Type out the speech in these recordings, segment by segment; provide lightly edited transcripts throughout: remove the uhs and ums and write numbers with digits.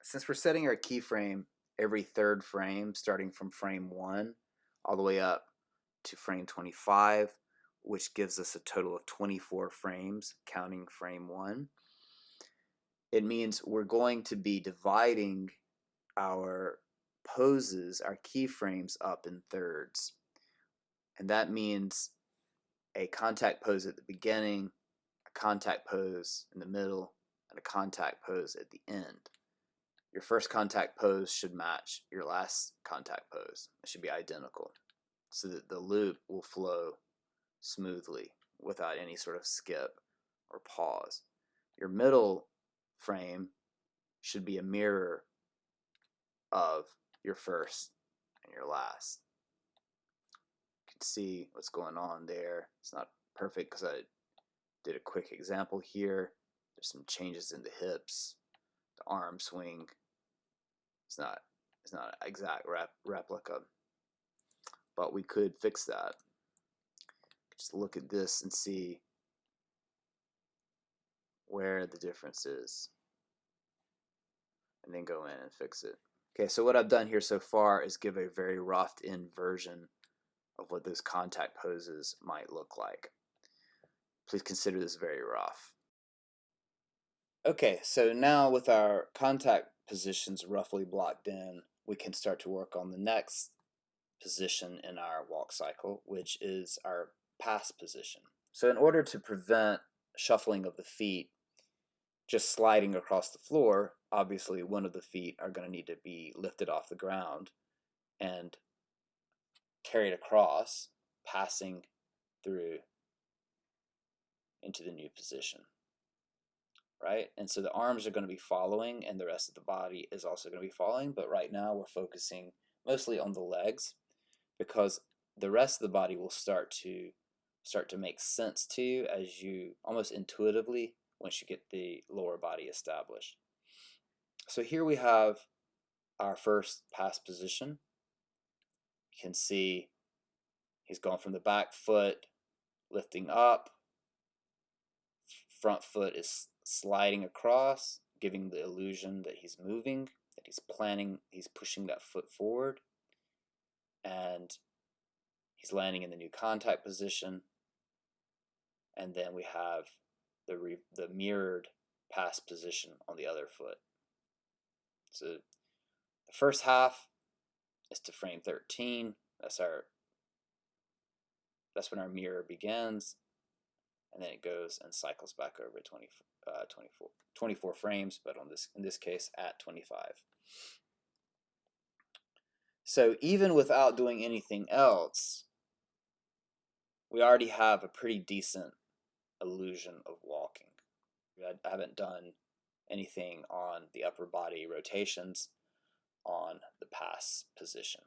Since we're setting our keyframe every third frame, starting from frame 1 all the way up to frame 25, which gives us a total of 24 frames, counting frame 1, it means we're going to be dividing our poses, our keyframes, up in thirds. And that means a contact pose at the beginning, a contact pose in the middle, and a contact pose at the end. Your first contact pose should match your last contact pose. It should be identical so that the loop will flow smoothly without any sort of skip or pause. Your middle frame should be a mirror of your first and your last. You can see what's going on there. It's not perfect because I did a quick example here. There's some changes in the hips, the arm swing. It's not an exact replica, but we could fix that. Just look at this and see where the difference is, and then go in and fix it. Okay, so what I've done here so far is give a very roughed in version of what those contact poses might look like. Please consider this very rough. Okay, so now with our contact positions roughly blocked in, we can start to work on the next position in our walk cycle, which is our pass position. So in order to prevent shuffling of the feet, just sliding across the floor, obviously one of the feet are going to need to be lifted off the ground and carried across, passing through into the new position. Right? And so the arms are going to be following and the rest of the body is also going to be following, but right now we're focusing mostly on the legs because the rest of the body will start to make sense to you as you almost intuitively once you get the lower body established. So here we have our first pass position. You can see he's going from the back foot, lifting up, front foot is sliding across, giving the illusion that he's moving, that he's pushing that foot forward, and he's landing in the new contact position. And then we have the mirrored pass position on the other foot. So the first half is to frame 13. That's when our mirror begins, and then it goes and cycles back over 24 frames, but in this case at 25. So even without doing anything else, we already have a pretty decent illusion of walking. I haven't done anything on the upper body rotations on the pass position.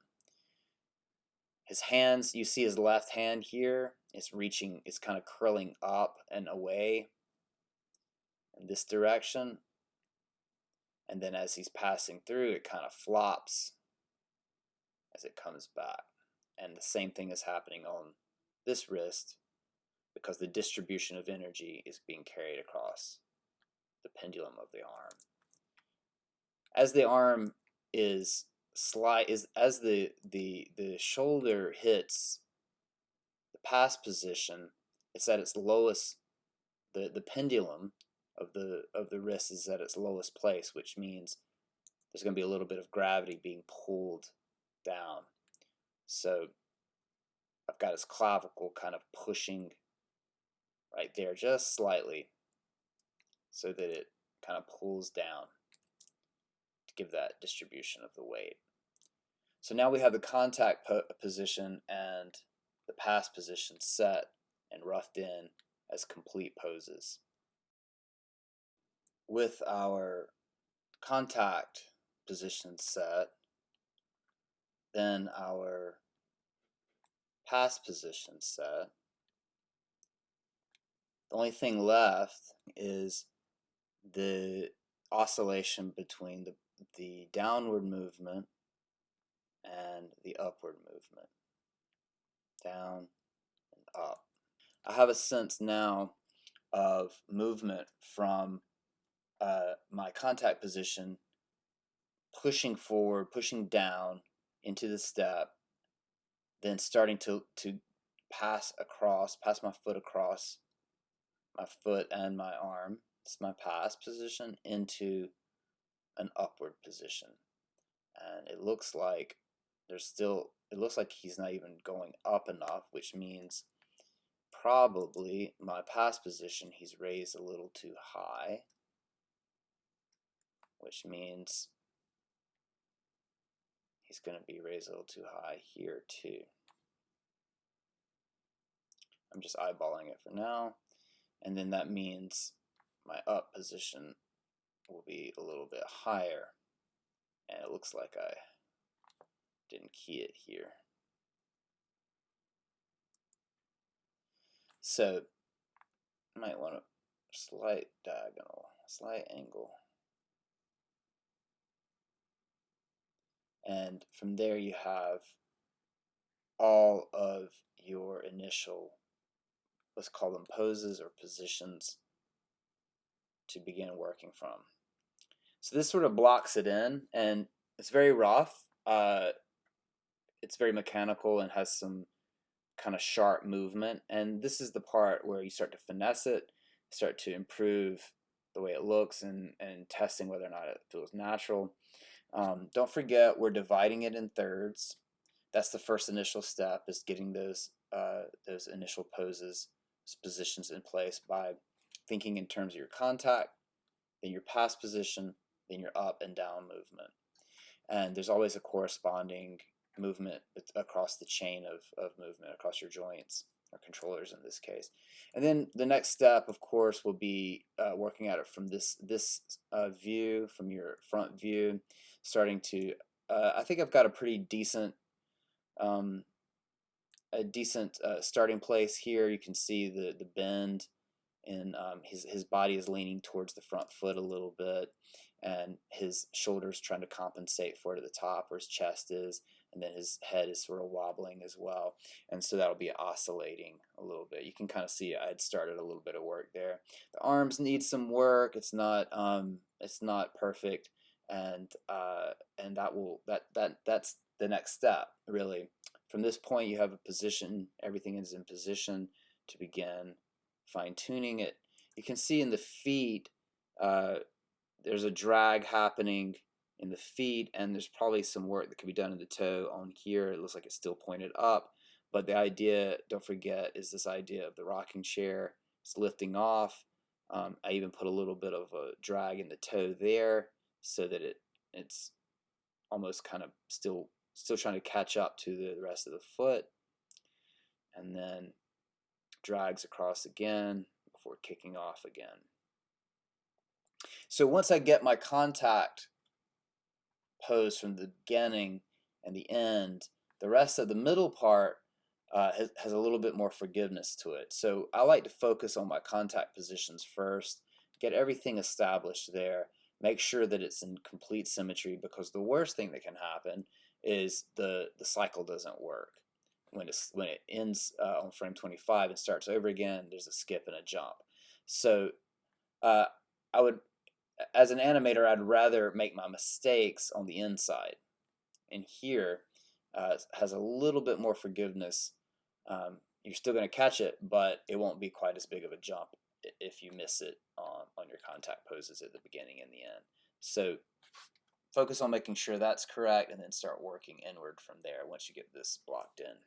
His hands, you see his left hand here, it's kind of curling up and away in this direction. And then as he's passing through, it kind of flops as it comes back. And the same thing is happening on this wrist because the distribution of energy is being carried across the pendulum of the arm. As the arm as the shoulder hits the pass position, it's at its lowest. The pendulum of the wrist is at its lowest place, which means there's going to be a little bit of gravity being pulled down. So I've got his clavicle kind of pushing right there just slightly so that it kind of pulls down to give that distribution of the weight. So now we have the contact position and the pass position set and roughed in as complete poses. With our contact position set, then our pass position set, the only thing left is the oscillation between the downward movement and the upward movement. Down and up. I have a sense now of movement from my contact position pushing forward, pushing down into the step, then starting to pass my foot across my foot and my arm. It's my pass position into an upward position. And it looks like he's not even going up enough, which means probably my pass position he's raised a little too high, which means he's going to be raised a little too high here too. I'm just eyeballing it for now, and then that means my up position will be a little bit higher, and it looks like I didn't key it here. So I might want a slight diagonal, slight angle. And from there you have all of your initial, let's call them poses or positions, to begin working from. So this sort of blocks it in, and it's very rough. It's very mechanical and has some kind of sharp movement, and this is the part where you start to finesse it, start to improve the way it looks, and testing whether or not it feels natural. Don't forget, we're dividing it in thirds. That's the first initial step, is getting those initial poses, positions in place by thinking in terms of your contact, then your pass position, then your up and down movement. And there's always a corresponding movement across the chain of movement, across your joints, or controllers in this case. And then the next step, of course, will be working at it from this view, from your front view, starting to, I think I've got a pretty decent starting place here. You can see the bend, and his body is leaning towards the front foot a little bit, and his shoulders trying to compensate for it at the top where his chest is, and then his head is sort of wobbling as well, and so that'll be oscillating a little bit. You can kind of see I had started a little bit of work there. The arms need some work. It's not perfect, and that's the next step, really. From this point, you have a position. Everything is in position to begin fine-tuning it. You can see in the feet, there's a drag happening in the feet, and there's probably some work that could be done in the toe on here. It looks like it's still pointed up, but the idea, don't forget, is this idea of the rocking chair. It's lifting off. I even put a little bit of a drag in the toe there so that it's almost kind of still trying to catch up to the rest of the foot, and then drags across again before kicking off again. So once I get my contact pose from the beginning and the end, the rest of the middle part has a little bit more forgiveness to it. So I like to focus on my contact positions first, get everything established there, make sure that it's in complete symmetry, because the worst thing that can happen is the cycle doesn't work. When it ends on frame 25 and starts over again, there's a skip and a jump. So I would, as an animator, I'd rather make my mistakes on the inside. And here has a little bit more forgiveness. You're still going to catch it, but it won't be quite as big of a jump if you miss it on your contact poses at the beginning and the end. So focus on making sure that's correct, and then start working inward from there once you get this blocked in.